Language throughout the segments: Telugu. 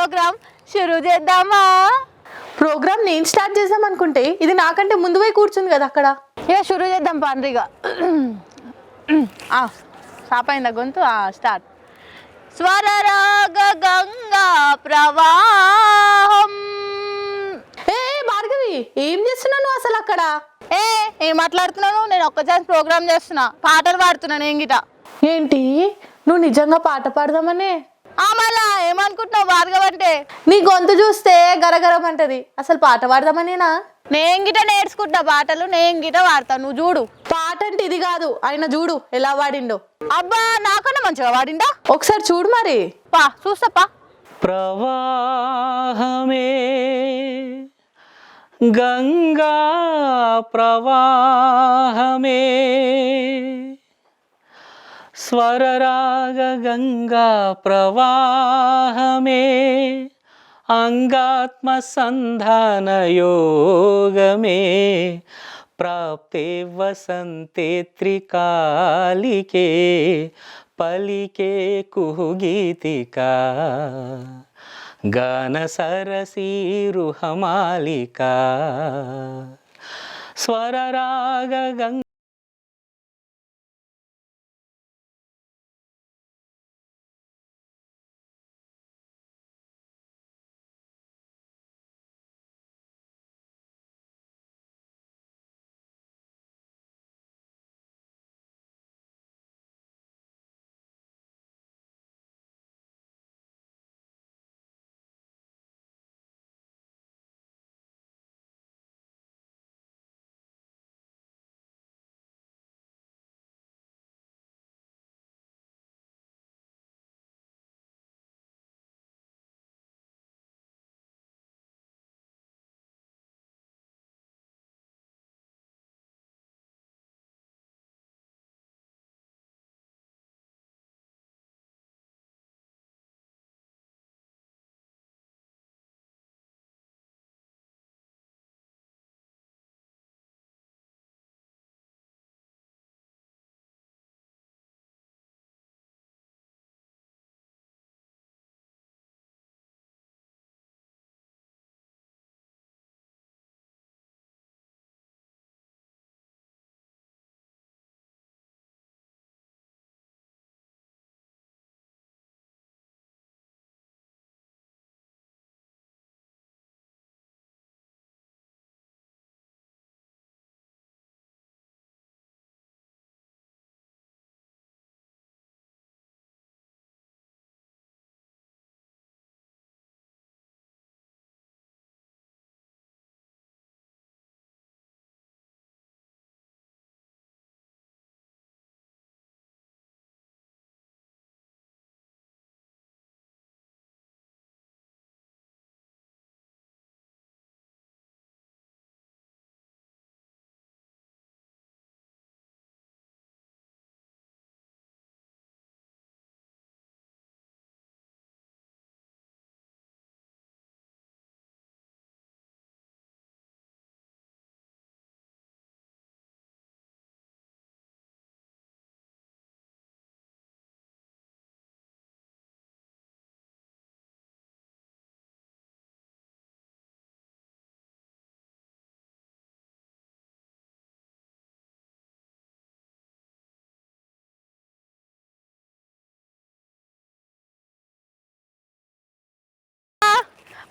ప్రోగ్రామ్ షురూ చేద్దామా? ప్రోగ్రామ్ నేను స్టార్ట్ చేద్దాం అనుకుంటే ఇది నాకంటే ముందు పోయి కూర్చుంది కదా అక్కడ. ఇక షురూ చేద్దాం పండ్రిగా. సాపైందా గొంతు? స్టార్ట్. స్వరరాగ గంగా ప్రవాహం. ఏ భార్గవి, ఏం చేస్తున్నావు నువ్వు అసలు అక్కడ? ఏం మాట్లాడుతున్నాను? నేను ఒక్క ఛాన్స్ ప్రోగ్రామ్ చేస్తున్నా, పాటలు పాడుతున్నాను. ఏంగిట ఏంటి, నువ్వు నిజంగా పాట పాడదామనే? మళ్ళా ఏమనుకుంటున్నావు భార్గవ్ అంటే? నీ గొంతు చూస్తే గరగరం అంటది. అసలు పాట పాడదామనేనా? నేను గిట నేర్చుకుంటా పాటలు, నేను గిట పాడతా, నువ్వు చూడు. పాట అంటే ఇది కాదు, ఆయన చూడు ఎలా వాడిండో. అబ్బా, నాకన్నా మంచిగా వాడిందా? ఒకసారి చూడు మరి. చూస్తాపా. ప్రవాహమే గంగా ప్రవాహమే స్వరరాగ గంగా ప్రవాహమే అంగాత్మ సంధాన యోగమే ప్రాప్తే వసంతే త్రికాలికే పలికే కుహుగీతికా గాన సరసీరుహమాలికా స్వరరాగ గంగా.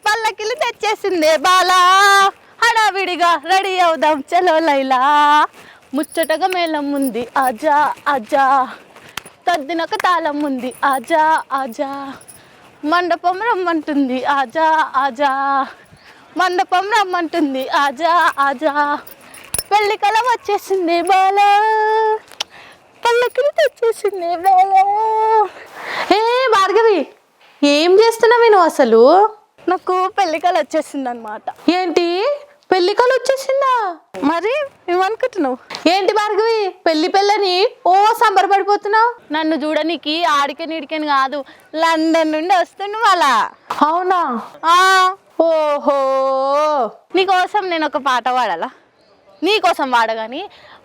పల్లకిలు తెచ్చేసిందే బాలా, హడావిడిగా రెడీ అవుదాం చలో లైలా. ముచ్చటగా మేళం ఉంది ఆజా ఆజా, తద్దినక తాళం ఉంది ఆజా ఆజా. మండపం రమ్మంటుంది ఆజా ఆజా, మండపం రమ్మంటుంది ఆజా ఆజా. పెళ్లి కల వచ్చేసింది బాలా, పల్లకిలు తెచ్చేసింది బాలా. భార్గవి, ఏం చేస్తున్నావు నువ్వు అసలు? నాకు పెళ్లికలు వచ్చేసింది అనమాట. ఏంటి, పెళ్లికలు వచ్చేసిందా? మరి ఏమనుకుంటున్నావు? ఏంటి భార్గవి, పెళ్ళని ఓ సంబరపడిపోతున్నావు? నన్ను చూడనీకి ఆడికే నీడికని కాదు, లండన్ నుండి వస్తున్నావు అలా. అవునా? ఓహో, నీకోసం నేను ఒక పాట పాడాలా? నీకోసం పాడగాని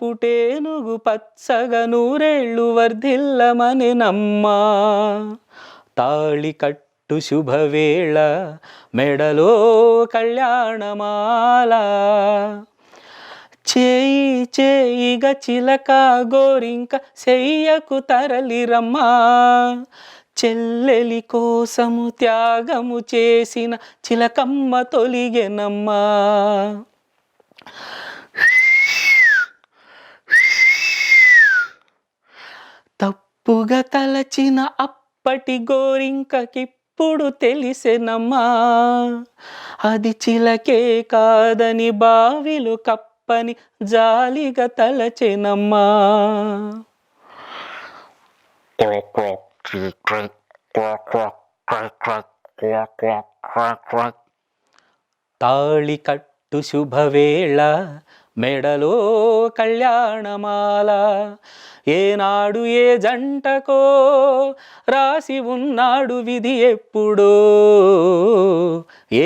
పుట్టేనుగు పచ్చగా నూరేళ్ళు వర్ధిల్లమనెనమ్మా. తాళి కట్టు శుభవేళ మెడలో కళ్యాణమాల. చేయి చేయిగా చిలక గోరింక చెయ్యకు తరలిరమ్మా. చెల్లెలి కోసము త్యాగము చేసిన చిలకమ్మ తొలిగెనమ్మా. తప్పుగా తలచిన అప్పటి గోరింకకిప్పుడు తెలిసెనమ్మా. అది చిలకే కాదని బావిలు కప్పని జాలిగా తలచెనమ్మా. తాళి కట్టు శుభవేళ మెడలో కళ్యాణమాల. ఏనాడు ఏ జంటకో రాసి ఉన్నాడు విధి ఎప్పుడో.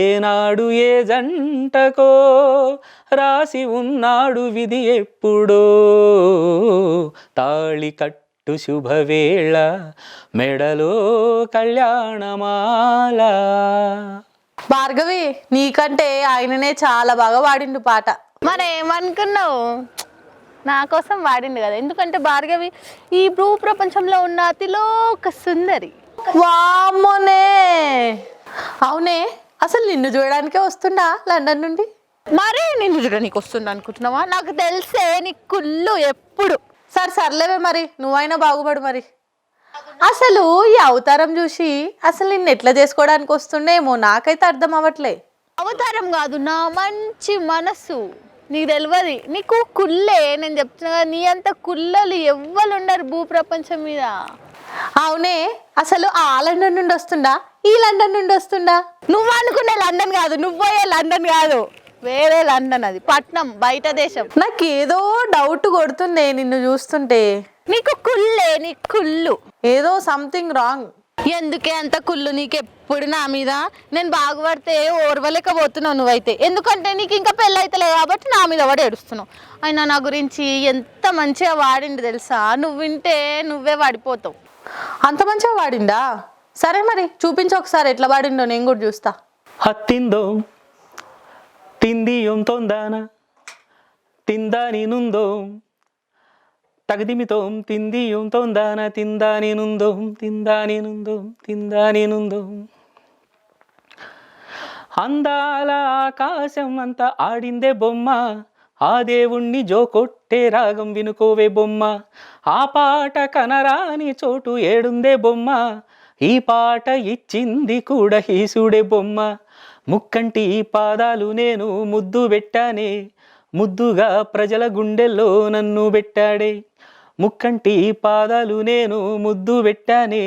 ఏనాడు ఏ జంటకో రాసి ఉన్నాడు విధి ఎప్పుడో. తాళి కట్టు శుభవేళ మెడలో కళ్యాణమాల. భార్గవి, నీకంటే ఆయననే చాలా బాగా పాడిండు పాట. మరేమనుకున్నావు? నా కోసం వాడిండు కదా. ఎందుకంటే భార్గవి ఈ భూ ప్రపంచంలో ఉన్న అతిలోక సుందరి. వామ్మోనే, అవునే, అసలు నిన్ను చూడడానికే వస్తుండా లండన్ నుండి? మరే నేను చూడడానికి వస్తుండ అనుకుంటున్నావా? నాకు తెలిసే నీ కుళ్ళు ఎప్పుడు. సర్లేవే, మరి నువ్వైనా బాగుపడు. మరి అసలు ఈ అవతారం చూసి అసలు నిన్ను ఎట్లా చేసుకోవడానికి వస్తుండేమో నాకైతే అర్థం అవ్వట్లే. అవతారం కాదు, నా మంచి మనసు. నీకు తెలియదు, నీకు కుళ్ళే. నేను చెప్తున్నా కదా, నీ అంత కుళ్ళలు ఎవ్వరు ఉండరు భూ ప్రపంచం మీద. అవునే, అసలు ఆ లండన్ నుండి వస్తుండా ఈ లండన్ నుండి వస్తుండా? నువ్వు అనుకునే లండన్ కాదు, నువ్వోయే లండన్ కాదు, వేరే లండన్. అది పట్నం, బయట దేశం. నాకేదో డౌట్ కొడుతుందే నిన్ను చూస్తుంటే. నీకు కుళ్ళే, నీ కుళ్ళు. ఏదో సంథింగ్ రాంగ్. ఎందుకే అంత కుళ్ళు నీకు ఎప్పుడు నా మీద? నేను బాగుపడితే ఓర్వలేకపోతున్నావు నువ్వైతే. ఎందుకంటే నీకు ఇంకా పెళ్ళి అవుతలేదు కాబట్టి నా మీద వాడు ఏడుస్తున్నావు. అయినా నా గురించి ఎంత మంచిగా వాడిండు తెలుసా? నువ్వు వింటే నువ్వే వాడిపోతావు. అంత మంచిగా వాడిండా? సరే మరి చూపించు ఒకసారి ఎట్లా వాడిండో, నేను కూడా చూస్తా. హత్తిందో తిందియం తొందాన తిందాని నుందో తగదిమితోం తిందియం తొందాన తిందాని నుందో తిందాని నుందో తిందాని నుందో. అందాల ఆకాశం అంతా ఆడిందే బొమ్మ, ఆ దేవుణ్ణి జోకొట్టే రాగం వినుకోవే బొమ్మ. ఆ పాట కనరాని చోటు ఏడుందే బొమ్మ, ఈ పాట ఇచ్చింది కూడా హీసుడే బొమ్మ. ముక్కంటి పాదాలు నేను ముద్దు పెట్టానే, ముద్దుగా ప్రజల గుండెల్లో నన్ను పెట్టాడే. ముక్కంటి పాదాలు నేను ముద్దు పెట్టానే,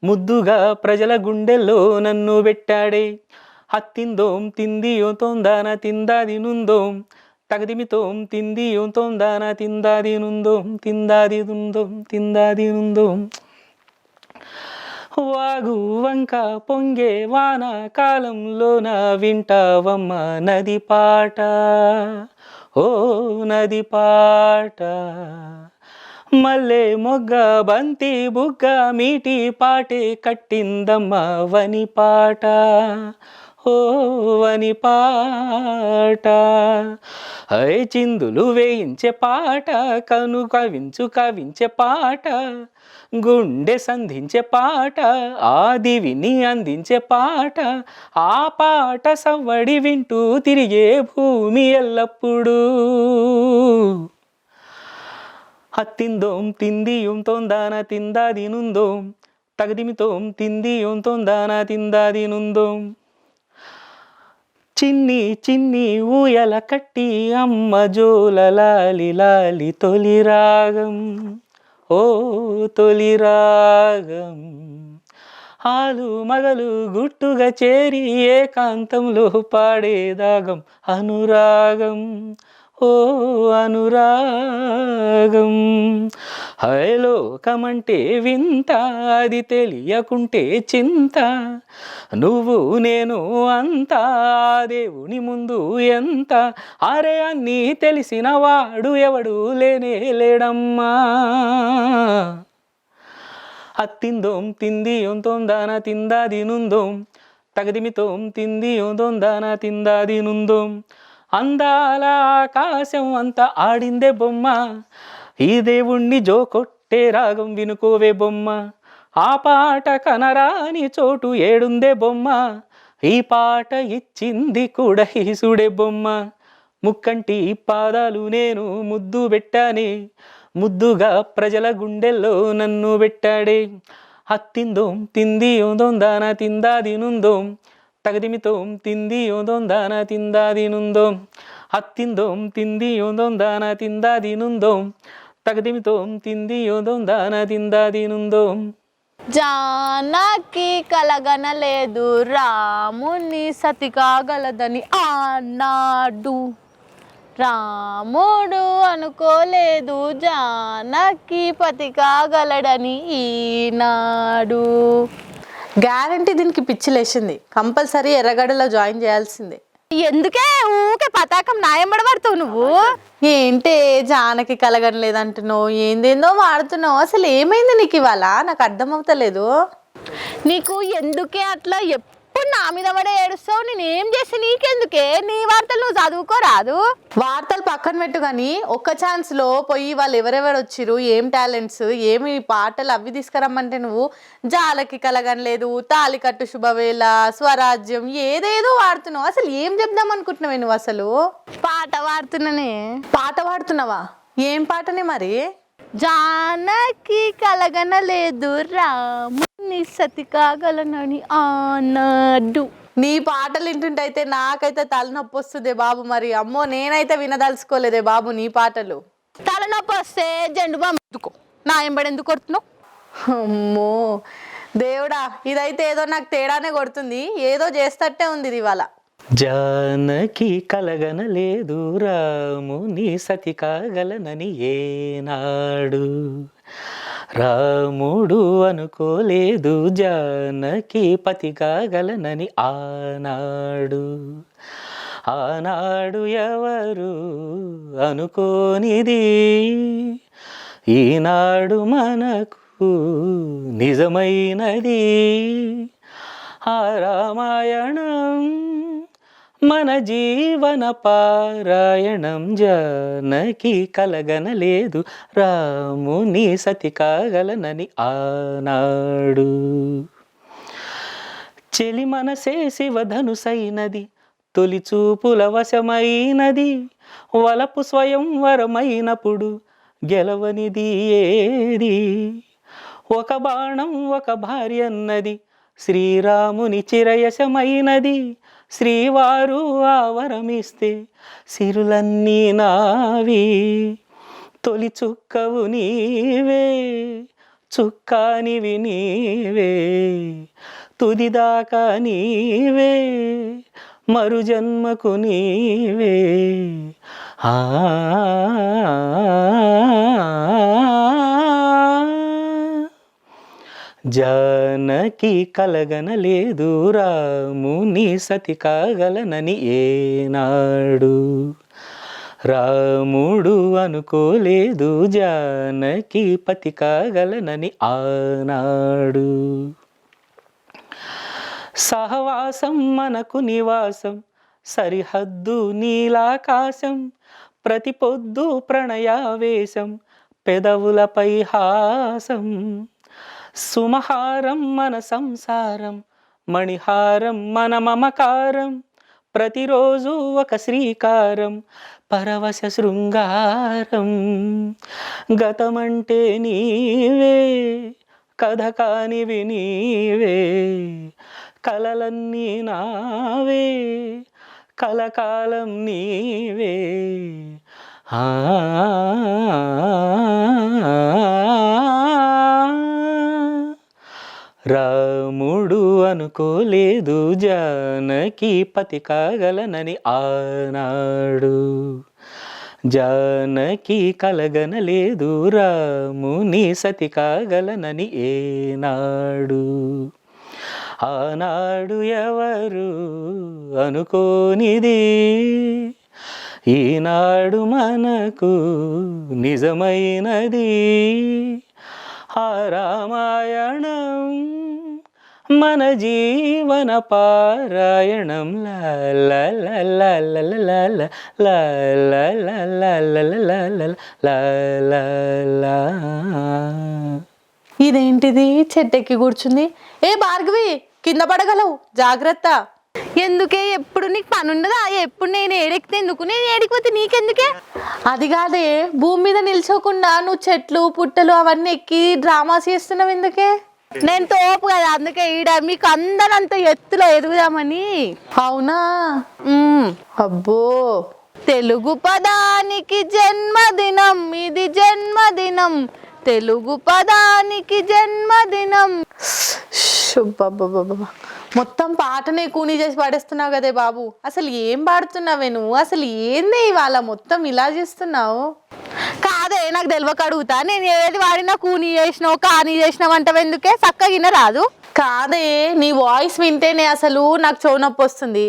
ముద్దుగా ప్రజల గుండెల్లో నన్ను పెట్టాడే. హత్తిందోం తిందియో తొందాన తిందాది నుందోం తగదిమితోం తిందియో తొందాన తిందాది నుందోం తిందాది నుందోం తిందాది నుందోం. వాగు వంక పొంగే వాన కాలంలోన వింటావమ్మ నది పాట, ఓ నది పాట. మల్లె మొగ్గ బంతి బుగ్గ మీటి పాటే కట్టిందమ్మ వని పాట, ఓ వని పాట. హై చిందులు వేయించే పాట, కను కవించే పాట, గుండె సంధించే పాట, ఆదివిని అందించే పాట. ఆ పాట సవ్వడి వింటూ తిరిగే భూమి ఎల్లప్పుడూ. హత్తిందోం తిందియం తొందాన తిందాది నుందోం తగదిమితోం తిందియం తొందాన తిందాది నుందోం. చిన్ని చిన్ని ఊయల కట్టి అమ్మ జోల లాలి లాలి తొలి రాగం, ఓ తొలి రాగం. ఆలు మగలు గుట్టుగా చేరి ఏకాంతంలో పాడేదాగం అనురాగం, ఓ అనురాగం. హైలోకమంటే వింత, అది తెలియకుంటే చింత. నువ్వు నేను అంతా దేవుని ముందు ఎంత. అరే అన్నీ తెలిసిన వాడు ఎవడు లేనే లేడమ్మా. అత్తిందోం తింది ఒంతొందాన తిందాది నుందోం. తగదిమితోం తింది ఒందొందాన తిందాది నుందోం. అందాల ఆకాశం అంతా ఆడిందే బొమ్మ. ఈ దేవుణ్ణి జో కొట్టే రాగం వినుకోవే బొమ్మ. ఆ పాట కనరాని చోటు ఏడుందే బొమ్మ. ఈ పాట ఇచ్చింది కూడా ఈసుడే బొమ్మ. ముక్కంటి పాదాలు నేను ముద్దు పెట్టానే, ముద్దుగా ప్రజల గుండెల్లో నన్ను పెట్టాడే. అత్తిందోం తింది ఒందొందాన తిందాది నుందోం. తగదిమితోం తింది ఒందొందాన తిందాది నుందోం. అత్తిందోం తింది ఒందొందాన తిందాది నుందోం. తగదిమితోం తింది ఒందొందాన తిందాది నుందోం. జానకి కలగనలేదు రాముని సతి కాగలదని అన్నాడు. రాముడు అనుకోలేదు జానకి పతి కాగలడని ఈనాడు. గ్యారంటీ దీనికి పిచ్చి లేచింది. కంపల్సరీ ఎర్రగడ్డలో జాయిన్ చేయాల్సిందే. ఎందుకే ఊకే పతాకం నాయమ్మడ పడుతావు నువ్వు? ఏంటే జానకి కలగనలేదంటున్నావు, ఏందేందో వాడుతున్నావు. అసలు ఏమైంది నీకు ఇవాళ? నాకు అర్థమవుతలేదు. నీకు ఎందుకే అట్లా ఎప్పుడు నా మీద పడే ఏడుస్తావు? నేను ఏం చేసి నీకెందుకే? నీ వార్తలు నువ్వు చదువుకోరాదు? వార్తలు పక్కన పెట్టు కానీ ఒక్క ఛాన్స్లో పోయి వాళ్ళు ఎవరెవరు వచ్చిరు, ఏం టాలెంట్స్, ఏమి పాటలు అవి తీసుకురమ్మంటే నువ్వు జాలకి కలగనలేదు, తాలికట్టు శుభవేళ, స్వరాజ్యం ఏదేదో వాడుతున్నావు. అసలు ఏం చెప్దాం అనుకుంటున్నావే నువ్వు? అసలు పాట పాడుతున్నానే. పాట పాడుతున్నావా? ఏం పాటనే మరి? జానకి కలగనలేదు రాముని సతి కాగలనని అన్నాడు. నీ పాటలు వింటుంటే అయితే నాకైతే తలనొప్పి వస్తుందే బాబు. మరి అమ్మో, నేనైతే వినదలుచుకోలేదే బాబు నీ పాటలు. తలనొప్పి వస్తే జెండు బాంబు ఎందుకో నా ఎంబడి ఎందుకు కొడుతున్నావు? అమ్మో దేవుడా, ఇదైతే ఏదో నాకు తేడానే కొడుతుంది. ఏదో చేస్తట్టే ఉంది ఇది ఇవాళ. జానకి కలగనలేదు రాముని సతి కాగలనని ఏనాడు. రాముడు అనుకోలేదు జానకి పతి కాగలనని ఆనాడు. ఆనాడు ఎవరు అనుకోనిది ఈనాడు మనకు నిజమైనది. ఆ రామాయణం మన జీవన పారాయణం. జానకి కలగనలేదు రాముని సతి కాగలనని ఆనాడు. చెలి మనసే శివధనుసైనది, తొలి చూపుల వశమైనది. వలపు స్వయంవరమైనప్పుడు గెలవనిది ఏది? ఒక బాణం ఒక భార్య అన్నది, శ్రీరాముని చిరయశమైనది. శ్రీవారు ఆవరమిస్తే సిరులన్నీ నావి. తొలి చుక్కవు నీవే, చుక్కానివి నీవే. తుదిదాకా నీవే, మరు జన్మకు నీవే. జానకి కలగనలేదు రాముని సతి కాగలనని ఏనాడు. రాముడు అనుకోలేదు జానకి పతి కాగలనని ఆనాడు. సహవాసం మనకు నివాసం, సరిహద్దు నీలాకాశం. ప్రతి పొద్దు ప్రణయావేశం, పెదవులపై హాసం. సుమహారం మన సంసారం, మణిహారం మన మమకారం. ప్రతిరోజు ఒక శ్రీకారం, పరవశ శృంగారం. గతమంటే నీవే, కథ కానివి నీవే. కలలన్నీ నావే, కలకాలం నీవే. రాముడు అనుకోలేదు జానకి పతి కాగలనని ఆనాడు. జానకి కలగనలేదు రాముని సతి కాగలనని ఏనాడు, ఆనాడు ఎవరు అనుకోనిది ఈనాడు మనకు నిజమైనది. ఆ రామాయణం మన జీవన పారాయణం. లా లా లా లా లా లా లా లా లా లా లా లా లా లా లా లా. ఇదేంటిది చెట్టెక్కి కూర్చుంది? ఏ భార్గవి, కింద పడగలవు, జాగ్రత్త. ఎందుకే ఎప్పుడు నీకు పని ఉండదా? ఎప్పుడు నేను ఏడెక్కితే ఎందుకు, నేను ఏడికిపోతే నీకెందుకే? అది కాదే, భూమి మీద నిల్చోకుండా నువ్వు చెట్లు పుట్టలు అవన్నీ ఎక్కి డ్రామాస్ చేస్తున్నావు ఎందుకే? నేను తోపు కదా, అందుకే ఈడ మీకు అందరంత ఎత్తులో ఎదుగుదామని. అవునా? ఉమ్. అబ్బో, తెలుగు పదానికి జన్మదినం, ఇది జన్మదినం, తెలుగు పదానికి జన్మదినం. శుబ్బబ్బబ్బబ్బ. మొత్తం పాటనే కూని చేసి పాడేస్తున్నావు కదే బాబు. అసలు ఏం పాడుతున్నావే నువ్వు? అసలు ఏంది ఇవాళ మొత్తం ఇలా చేస్తున్నావు? కాదే, నాకు తెలియక అడుగుతా. నేను ఏది వాడినా కూని చేసినావు కాని చేసినావు అంటావు ఎందుకే? చక్కగా రాదు. కాదే, నీ వాయిస్ వింటేనే అసలు నాకు చెవు నొప్పి వస్తుంది.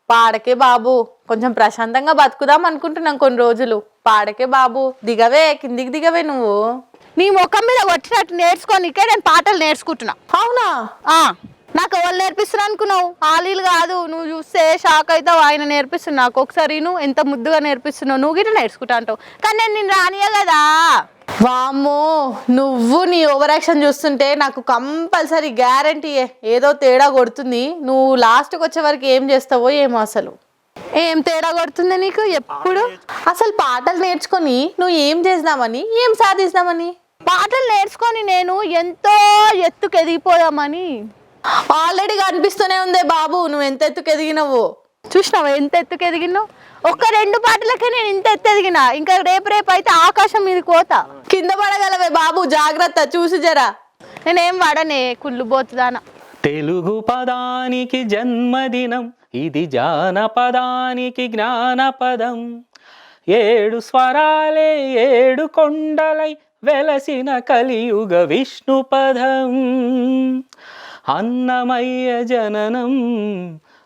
పాడకే బాబు, కొంచెం ప్రశాంతంగా బతుకుదాం అనుకుంటున్నాం కొన్ని రోజులు. పాడకే బాబు, దిగవే, కిందికి దిగవే నువ్వు. నీ ముఖం మీద వచ్చినట్టు నేర్చుకోనికే నేను పాటలు నేర్చుకుంటున్నా. అవునా? నాకు ఎవరు నేర్పిస్తున్నా అనుకున్నావు? ఆలీలు కాదు, నువ్వు చూస్తే షాక్ అవుతావు. ఆయన నేర్పిస్తున్నా నాకు. ఒకసారి నువ్వు ఎంత ముద్దుగా నేర్పిస్తున్నావు, నువ్వు గిట్ట నేర్చుకుంటా అంటావు. కానీ నేను నిన్ను రానియా కదా. వామ్మో, నువ్వు నీ ఓవర్ యాక్షన్ చూస్తుంటే నాకు కంపల్సరీ గ్యారంటీ ఏదో తేడా కొడుతుంది. నువ్వు లాస్ట్కి వచ్చే వరకు ఏం చేస్తావో ఏమో. అసలు ఏం తేడా కొడుతుంది నీకు ఎప్పుడు? అసలు పాటలు నేర్చుకొని నువ్వు ఏం చేద్దామని, ఏం సాధిస్తామని? పాటలు నేర్చుకొని నేను ఎంతో ఎత్తుకు ఎదిగిపోదామని. ఆల్రెడీ కనిపిస్తూనే ఉందే బాబు, నువ్వు ఎంత ఎత్తుకు ఎదిగినవు. చూసినావా ఎంత ఎత్తుకు ఎదిగినావు? ఒక్క 2 పాటలకే నేను ఇంత ఎత్తు ఎదిగినా. ఇంకా రేపు అయితే ఆకాశం మీదకి పోతా. కింద పడగలవే బాబు, జాగ్రత్త, చూసి జరా. నేనేం వాడనే, కుళ్ళు పోతుందానా. తెలుగు పదానికి జన్మదినం, ఇది జానపదానికి జ్ఞానపదం. 7 స్వరాలే 7 కొండలై వెలసిన కలియుగ విష్ణుపదం. అన్నమయ్య జననం,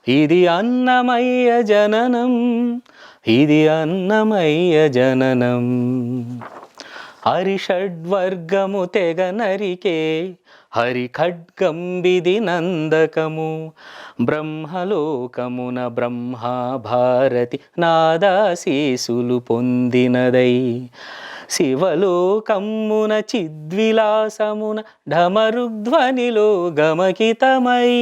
ఇది అన్నమయ్య జననం, ఇది అన్నమయ్య జననం. హరిషడ్వర్గము తెగ నరికే హరి ఖడ్గం విధి నందకము. బ్రహ్మలోకమున బ్రహ్మా భారతి నాదాశీసులు పొందినదై. శివలోకమ్మున చిద్విలాసమున ఢమరుధ్వనిలో గమకితమై.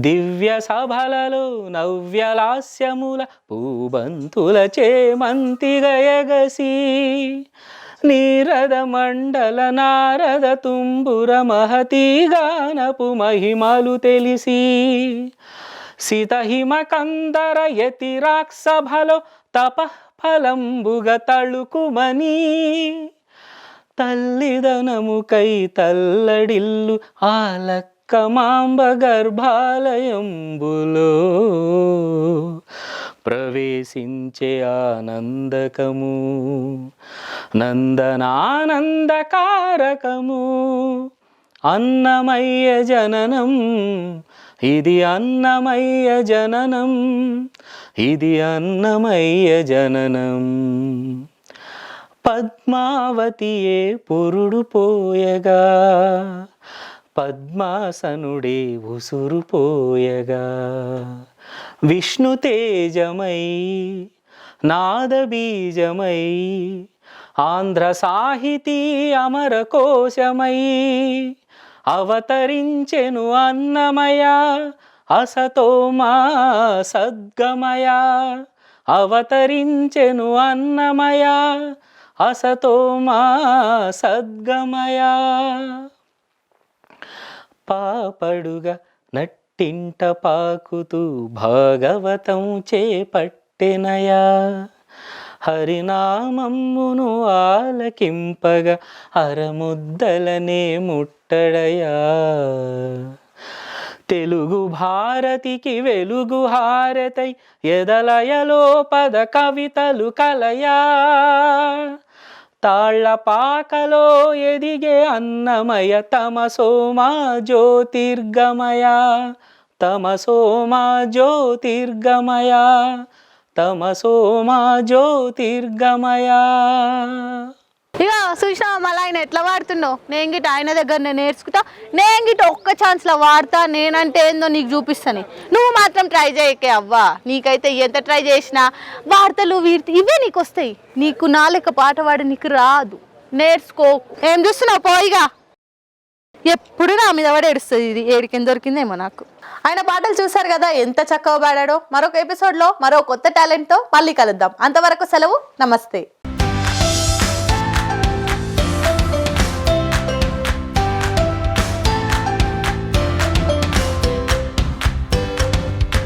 దివ్య సభలలో నవ్యలాస్యముల పూబంతుల చేమంతిగయగసి. నీరద మండల నారద తుంబుర మహతీ గానపు మహిమలు తెలిసి. సితహిమ కందర యతిరాక్ సభలో తపఫలంబుగ తళుకుమని. తల్లిదనముకై తల్లడిల్లు ఆలక్కమాంబ గర్భాలయంబులో ప్రవేశించే ఆనందకము. నందనానందకారకము అన్నమయ్య జననం, ఇది అన్నమయ్య జననం, ఇది అన్నమయ్య జననం. పద్మావతియే పురుడు పోయగా, పద్మాసనుడే ఉసురు పోయగా. విష్ణు తేజమై నాదబీజమై ఆంధ్ర సాహితీ అమరకోశమై. అవతరించెను అన్నమయ అసతోమా సద్గమయ. అవతరించెను అన్నమయ అసతోమా సద్గమయ. పాపడుగా నట్టింట పాకుతూ భాగవతం చేపట్టెనయా. హరినామమ్మును ఆలకింపగా అరముద్దలనే ముట్టడయా. తెలుగు భారతికి వెలుగు హారతై ఎదలయలో పద కవితలు కలయా తాళ్ళపాకలో ఎదిగే అన్నమయ తమసోమా జ్యోతిర్గమయ తమసోమా జ్యోతిర్గమయ తమసోమా జ్యోతిర్గమయ. ఇక చూసినావా మళ్ళీ ఆయన ఎట్లా వాడుతున్నావు? నేను గిట్ట ఆయన దగ్గర నేను నేర్చుకుంటా, నేను గిట్ట ఒక్క ఛాన్స్లో వాడతా, నేనంటే ఏందో నీకు చూపిస్తాను. నువ్వు మాత్రం ట్రై చేయకే అవ్వా. నీకైతే ఎంత ట్రై చేసినా వార్తలు ఇవే నీకు వస్తాయి. నీకు నా లెక్క పాట పాడి నీకు రాదు, నేర్చుకో. ఏం చూస్తున్నావు పోయిగా, ఎప్పుడు నా మీద వాడు ఏడుస్తుంది. ఇది ఏడికేం దొరికిందేమో నాకు. ఆయన పాటలు చూసారు కదా ఎంత చక్కగా పాడాడో. మరొక ఎపిసోడ్లో మరో కొత్త టాలెంట్తో మళ్ళీ కలుద్దాం. అంతవరకు సెలవు, నమస్తే.